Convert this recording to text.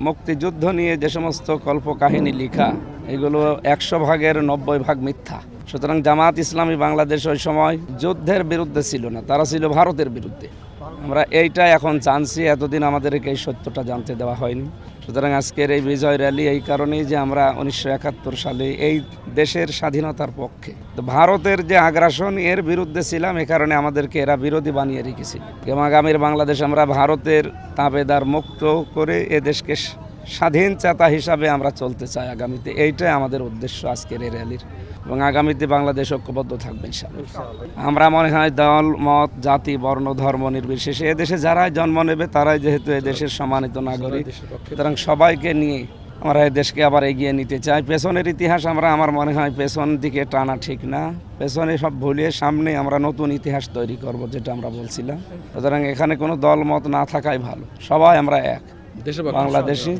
মুক্তিযুদ্ধ নিয়ে যে সমস্ত কল্পকাহিনী লেখা এগুলো 100 ভাগের 90 ভাগ মিথ্যা। সুতরাং জামাত ইসলামী বাংলাদেশ ওই সময় যুদ্ধের বিরুদ্ধে ছিল না, তারা ছিল ভারতের বিরুদ্ধে। আমরা এইটা এখন জানছি, এতদিন আমাদেরকে এই সত্যটা জানতে দেওয়া হয়নি। সুতরাং আজকের এই বিজয় র্যালি এই কারণেই যে আমরা 1971 সালে এই দেশের স্বাধীনতার পক্ষে, তো ভারতের যে আগ্রাসন এর বিরুদ্ধে ছিলাম, এ কারণে আমাদেরকে এরা বিরোধী বানিয়ে রেখেছিল। এবং আগামীর বাংলাদেশ আমরা ভারতের তাবেদার মুক্ত করে এ দেশকে স্বাধীন চেতা হিসাবে আমরা চলতে চাই আগামীতে। এইটাই আমাদের উদ্দেশ্য আজকের এই র্যালির। এবং আগামীতে বাংলাদেশ ঐক্যবদ্ধ থাকবে ইনশাআল্লাহ। আমরা মনে হয় দল মত জাতি বর্ণ ধর্ম নির্বিশেষে এদেশে যারাই জন্ম নেবে তারাই যেহেতু এদেশের সম্মানিত নাগরিক, সুতরাং সবাইকে নিয়ে আমরা এই দেশকে আবার এগিয়ে নিতে চাই। পেছনের ইতিহাস আমার মনে হয় পেছন দিকে টানা ঠিক না, পেছনে সব ভুলিয়ে সামনে আমরা নতুন ইতিহাস তৈরি করব, যেটা আমরা বলছিলাম। সুতরাং এখানে কোনো দল মত না থাকাই ভালো, সবাই আমরা এক বাংলাদেশি।